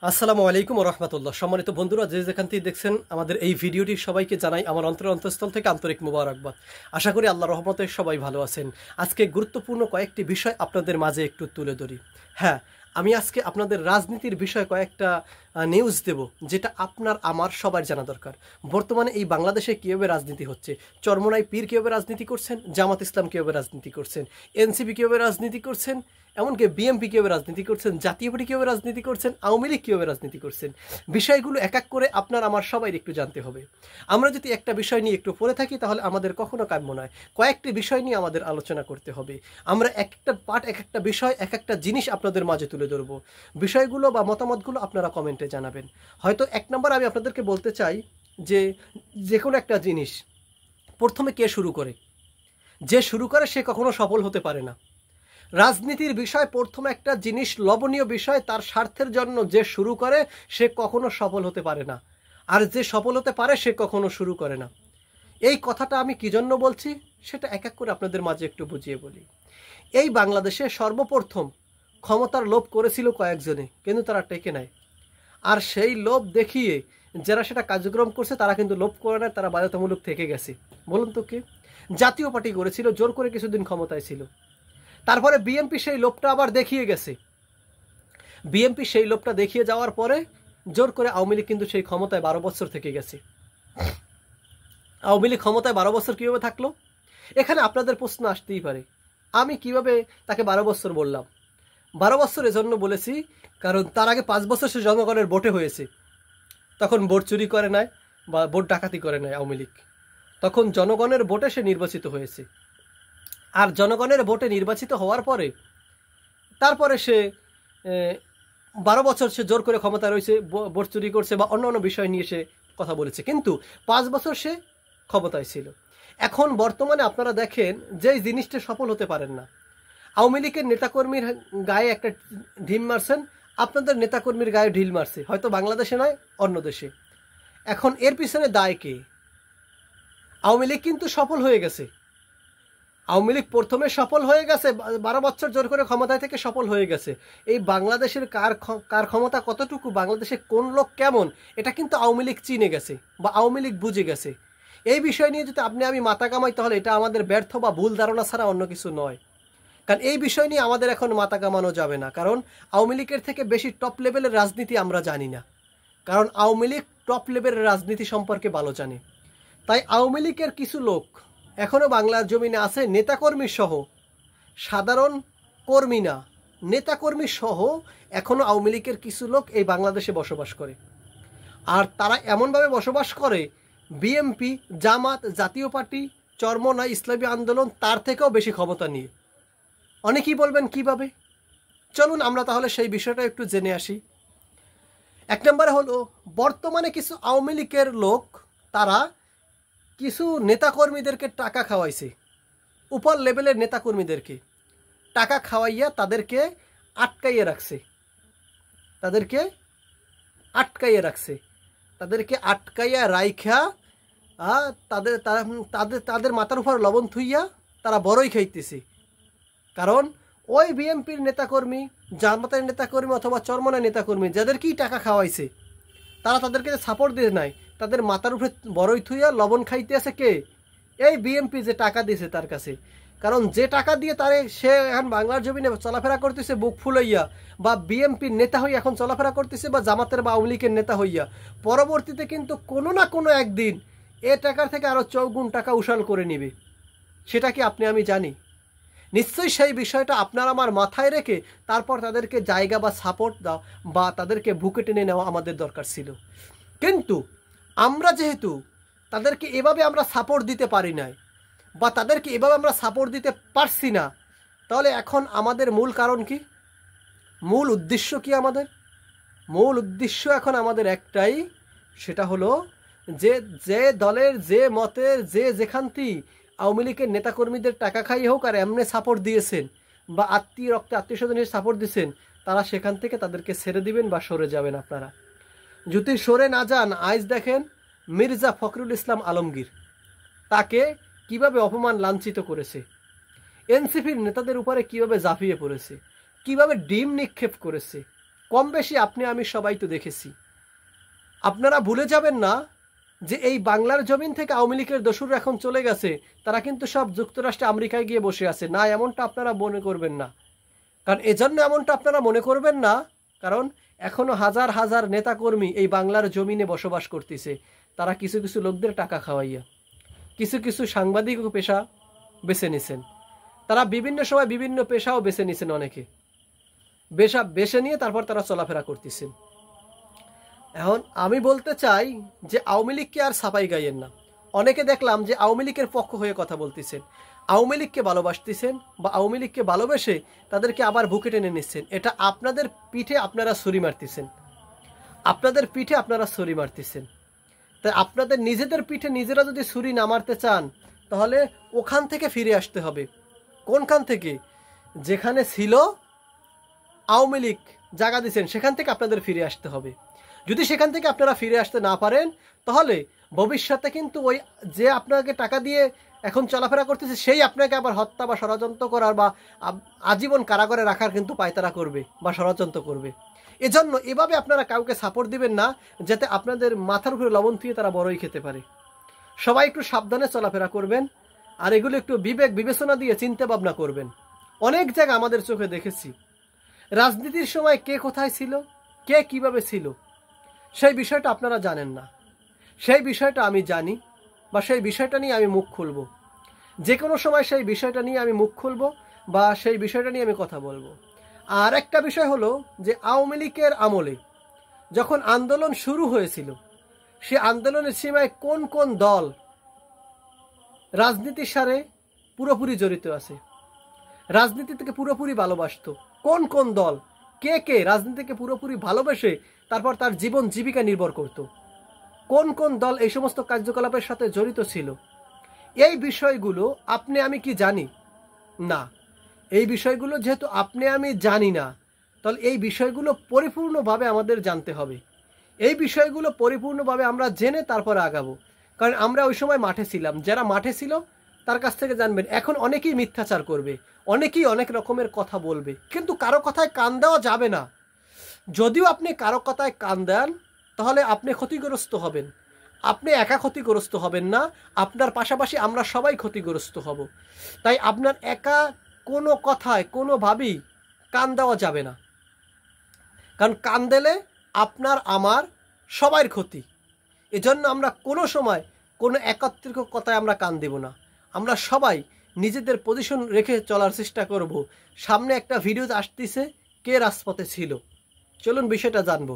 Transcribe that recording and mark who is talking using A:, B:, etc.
A: আসসালামু আলাইকুম ওয়া রাহমাতুল্লাহ। সম্মানিত বন্ধুরা, যে যেখান থেকে দেখছেন আমাদের এই ভিডিওটি, সবাইকে জানাই আমার অন্তঃস্থল থেকে আন্তরিক মুবারকবাদ। আশা করি আল্লাহর রহমতে সবাই ভালো আছেন। আজকে গুরুত্বপূর্ণ কয়েকটি বিষয় আপনাদের মাঝে একটু তুলে ধরি। হ্যাঁ, আমি আজকে আপনাদের রাজনীতির বিষয়ে কয়েকটা নিউজ দেব, যেটা আপনার আমার সবার জানা দরকার। বর্তমানে এই বাংলাদেশে কীভাবে রাজনীতি হচ্ছে, চরমোনাই পীর কীভাবে রাজনীতি করছেন, জামাত ইসলাম কীভাবে রাজনীতি করছেন, এনসিপি কীভাবে রাজনীতি করছেন, এমনকি বিএনপি কীভাবে রাজনীতি করছেন, জাতীয় পার্টি কীভাবে রাজনীতি করছেন, আওয়ামী লীগ কীভাবে রাজনীতি করছেন, বিষয়গুলো এক এক করে আপনার আমার সবাই একটু জানতে হবে। আমরা যদি একটা বিষয় নিয়ে একটু পড়ে থাকি, তাহলে আমাদের কখনো কাম্য নয়। কয়েকটি বিষয় নিয়ে আমাদের আলোচনা করতে হবে। আমরা এক একটা পার্ট, এক একটা বিষয়, এক একটা জিনিস আপনাদের মাঝে তুলে ধরবো। বিষয়গুলো বা মতামতগুলো আপনারা কমেন্টে জানাবেন। হয়তো এক নম্বর আমি আপনাদেরকে বলতে চাই যে কোনো একটা জিনিস প্রথমে কে শুরু করে, যে শুরু করে সে কখনো সফল হতে পারে না। রাজনীতির বিষয় প্রথম একটা জিনিস, লবণীয় বিষয়, তার স্বার্থের জন্য যে শুরু করে সে কখনো সফল হতে পারে না, আর যে সফল হতে পারে সে কখনো শুরু করে না। এই কথাটা আমি কি জন্য বলছি সেটা এক এক করে আপনাদের মাঝে একটু বুঝিয়ে বলি। এই বাংলাদেশে সর্বপ্রথম ক্ষমতার লোভ করেছিল কয়েকজনে, কিন্তু তারা টেকে নেয়। আর সেই লোভ দেখিয়ে যারা সেটা কার্যক্রম করছে তারা কিন্তু লোভ করে না, তারা বাধ্যতামূলক থেকে গেছে। বলুন তো কে? জাতীয় পার্টি করেছিল, জোর করে কিছুদিন ক্ষমতায় ছিল। তারপরে বিএনপি সেই লোভটা আবার দেখিয়ে গেছে। বিএনপি সেই লোভটা দেখিয়ে যাওয়ার পরে জোর করে আওয়ামী লীগ কিন্তু সেই ক্ষমতায় 12 বছর থেকে গেছে। আওয়ামী লীগ ক্ষমতায় 12 বছর কীভাবে থাকলো? এখানে আপনাদের প্রশ্ন আসতেই পারে, আমি কিভাবে তাকে 12 বছর বললাম? 12 বছর এজন্য বলেছি কারণ তার আগে 5 বছর সে জনগণের ভোটে হয়েছে। তখন ভোট চুরি করে নাই বা ভোট ডাকাতি করে নাই আওয়ামী লীগ। তখন জনগণের ভোটে সে নির্বাচিত হয়েছে। আর জনগণের ভোটে নির্বাচিত হওয়ার পরে তারপরে সে 12 বছর সে জোর করে ক্ষমতা রয়েছে, ভোট চুরি করছে বা অন্য অন্য বিষয় নিয়ে সে কথা বলেছে, কিন্তু 5 বছর সে ক্ষমতায় ছিল। এখন বর্তমানে আপনারা দেখেন যে জিনিসটা সফল হতে পারেন না। আওয়ামী লীগের নেতাকর্মীর গায়ে একটা ঢিল মারছেন, আপনাদের নেতাকর্মীর গায়ে ঢিল মারছে, হয়তো বাংলাদেশে নয় অন্য দেশে। এখন এর পিছনে দায় কে? আওয়ামী লীগ কিন্তু সফল হয়ে গেছে। আওয়ামী লীগ প্রথমে সফল হয়ে গেছে, 12 বছর জোর করে ক্ষমতায় থেকে সফল হয়ে গেছে। এই বাংলাদেশের কার ক্ষমতা কতটুকু, বাংলাদেশে কোন লোক কেমন, এটা কিন্তু আওয়ামী লীগ চিনে গেছে বা আওয়ামী লীগ বুঝে গেছে। এই বিষয় নিয়ে যদি আমি মাথা কামাই, তাহলে এটা আমাদের ব্যর্থ বা ভুল ধারণা ছাড়া অন্য কিছু নয়। কারণ এই বিষয় নিয়ে আমাদের এখন মাথা কামানো যাবে না, কারণ আওয়ামী লীগের থেকে বেশি টপ লেভেলের রাজনীতি আমরা জানি না। কারণ আওয়ামী লীগ টপ লেভেলের রাজনীতি সম্পর্কে ভালো জানে। তাই আওয়ামী লীগের কিছু লোক এখনও বাংলার জমিনে আছে, নেতাকর্মী সহ, সাধারণ কর্মী না, নেতাকর্মী সহ এখনও আওয়ামী লীগের কিছু লোক এই বাংলাদেশে বসবাস করে। আর তারা এমনভাবে বসবাস করে, বিএনপি, জামাত, জাতীয় পার্টি, চরমোনাই ইসলামী আন্দোলন তার থেকেও বেশি ক্ষমতা নিয়ে। অনেকেই বলবেন কিভাবে? চলুন আমরা তাহলে সেই বিষয়টা একটু জেনে আসি। এক নম্বরে হলো, বর্তমানে কিছু আওয়ামী লীগের লোক তারা কিছু নেতাকর্মীদেরকে টাকা খাওয়াইছে, উপর লেভেলের নেতাকর্মীদেরকে টাকা খাওয়াইয়া তাদেরকে আটকাইয়ে রাখছে। তাদেরকে আটকাইয়া রাইখা তাদের মাথার উপর লবণ থুইয়া তারা বড়ই খাইতেছে। কারণ ওই বিএনপির নেতাকর্মী, জামাতের নেতাকর্মী অথবা চরমোনাই নেতাকর্মী যাদেরকেই টাকা খাওয়াইছে, তারা তাদেরকে সাপোর্ট দিয়ে নাই, তাদের মাথার উপরে বড়ই থুইয়া লবণ খাইতে আছে কে? এই বিএনপি যে টাকা দিয়েছে তার কাছে। কারণ যে টাকা দিয়ে সে এখন বাংলার জমিনে চলাফেরা করতেছে বুক ফুলাইয়া, বা বিএনপির নেতা হইয়া এখন চলাফেরা করতেছে, বা জামাতের বা আওয়ামী লীগের নেতা হইয়া, পরবর্তীতে কিন্তু কোনো না কোনো একদিন এ টাকার থেকে আরও 4 গুণ টাকা উশাল করে নিবে। সেটা কি আপনি আমি জানি? নিশ্চয়ই সেই বিষয়টা আপনার আমার মাথায় রেখে তারপর তাদেরকে জায়গা বা সাপোর্ট দাও বা তাদেরকে বুকে টেনে নেওয়া আমাদের দরকার ছিল। কিন্তু আমরা যেহেতু তাদেরকে এভাবে আমরা সাপোর্ট দিতে পারি নাই, বা তাদেরকে এভাবে আমরা সাপোর্ট দিতে পারছি না, তাহলে এখন আমাদের মূল কারণ কি, মূল উদ্দেশ্য কি? আমাদের মূল উদ্দেশ্য এখন আমাদের একটাই, সেটা হলো যে দলের, যে মতের, যেখানটি আওয়ামী লীগের নেতাকর্মীদের টাকা খাইয়ে হোক আর এমনি সাপোর্ট দিয়েছেন বা আত্মীয় স্বজনের সাপোর্ট দিয়েছেন, তারা সেখান থেকে তাদেরকে ছেড়ে দিবেন বা সরে যাবেন। আপনারা যদি সরে না যান, আজ দেখেন মির্জা ফখরুল ইসলাম আলমগীর, তাকে কিভাবে অপমান লাঞ্ছিত করেছে, এনসিপির নেতাদের উপরে কিভাবে ঝাঁপিয়ে পড়েছে, কিভাবে ডিম নিক্ষেপ করেছে, কম বেশি আপনি আমি সবাই তো দেখেছি। আপনারা ভুলে যাবেন না যে এই বাংলার জমিন থেকে আওয়ামী লীগের দোসররা এখন চলে গেছে, তারা কিন্তু সব যুক্তরাষ্ট্রে আমেরিকায় গিয়ে বসে আছে। না, এমনটা আপনারা মনে করবেন না। কারণ এজন্য এমনটা আপনারা মনে করবেন না, কারণ এখনো হাজার হাজার নেতাকর্মী এই বাংলার জমিনে বসবাস করতেছে। তারা কিছু কিছু লোকদের টাকা খাওয়াইয়া কিছু কিছু সাংবাদিক পেশা বেছে নিছেন। তারা বিভিন্ন সময় বিভিন্ন পেশাও বেছে নিছেন, অনেকে বেছে নিয়ে তারপর তারা চলাফেরা করতেছেন। এখন আমি বলতে চাই যে আওয়ামী লীগকে আর ছাপাই গাইয়েন না। অনেকে দেখলাম যে আওয়ামী লীগের পক্ষ হয়ে কথা বলতেছেন, আওয়ামী লীগকে ভালোবাসতেছেন বা আওয়ামী লীগকে ভালোবেসে তাদেরকে আবার বুকে টেনে নিচ্ছেন। এটা আপনাদের পিঠে আপনারা ছুরি মারতেছেন, আপনাদের পিঠে আপনারা ছুরি মারতেছেন। তাই আপনাদের নিজেদের পিঠে নিজেরা যদি ছুরি না মারতে চান, তাহলে ওখান থেকে ফিরে আসতে হবে। কোনখান থেকে? যেখানে ছিল আওয়ামী লীগ জায়গা দিচ্ছেন, সেখান থেকে আপনাদের ফিরে আসতে হবে। যদি সেখান থেকে আপনারা ফিরে আসতে না পারেন, তাহলে ভবিষ্যতে কিন্তু ওই যে আপনাকে টাকা দিয়ে এখন চলাফেরা করতেছে, সেই আপনাকে আবার হত্যা বা ষড়যন্ত্র করার বা আজীবন কারাগারে রাখার কিন্তু পায়তারা করবে বা ষড়যন্ত্র করবে। এজন্য এভাবে আপনারা কাউকে সাপোর্ট দিবেন না, যাতে আপনাদের মাথার উপরে লবণ দিয়ে তারা বড়ই খেতে পারে। সবাই একটু সাবধানে চলাফেরা করবেন, আর এগুলো একটু বিবেক বিবেচনা দিয়ে চিন্তা ভাবনা করবেন। অনেক জায়গা আমাদের চোখে দেখেছি, রাজনীতির সময় কে কোথায় ছিল, কে কিভাবে ছিল, সেই বিষয়টা আপনারা জানেন না। সেই বিষয়টা আমি জানি, বা সেই বিষয়টা নিয়ে আমি মুখ খুলব। যে কোনো সময় সেই বিষয়টা নিয়ে আমি মুখ খুলব বা সেই বিষয়টা নিয়ে আমি কথা বলবো। আর একটা বিষয় হলো যে আওয়ামী লীগের আমলে যখন আন্দোলন শুরু হয়েছিল, সে আন্দোলনের সীমায় কোন কোন দল রাজনীতির সাথে পুরোপুরি জড়িত আছে, রাজনীতি থেকে পুরোপুরি ভালোবাসতো, কোন কোন দল কে কে রাজনীতিকে পুরোপুরি ভালোবেসে তারপর তার জীবন জীবিকা নির্ভর করত, কোন কোন দল এই সমস্ত কার্যকলাপের সাথে জড়িত ছিল, এই বিষয়গুলো আপনি আমি কি জানি না। এই বিষয়গুলো যেহেতু আপনি আমি জানি না, তাহলে এই বিষয়গুলো পরিপূর্ণভাবে আমাদের জানতে হবে। এই বিষয়গুলো পরিপূর্ণভাবে আমরা জেনে তারপরে আগাবো। কারণ আমরা ওই সময় মাঠে ছিলাম, যারা মাঠে ছিল তার কাছ থেকে জানবেন। এখন অনেকেই মিথ্যাচার করবে, অনেকেই অনেক রকমের কথা বলবে, কিন্তু কারো কথায় কান দেওয়া যাবে না। যদিও আপনি কারো কথায় কান দেন, তাহলে আপনি ক্ষতিগ্রস্ত হবেন। আপনি একা ক্ষতিগ্রস্ত হবেন না, আপনার পাশাপাশি আমরা সবাই ক্ষতিগ্রস্ত হব। তাই আপনার একা কোনো কথায় কোনোভাবেই কান দেওয়া যাবে না, কারণ কান দিলে আপনার আমার সবার ক্ষতি। এজন্য আমরা কোনো সময় কোনো একত্রিত কথায় আমরা কান দেব না। আমরা সবাই নিজেদের পজিশন রেখে চলার চেষ্টা করব। সামনে একটা ভিডিও আসতেছে, কে রাজপথে ছিল, চলুন বিষয়টা জানবো।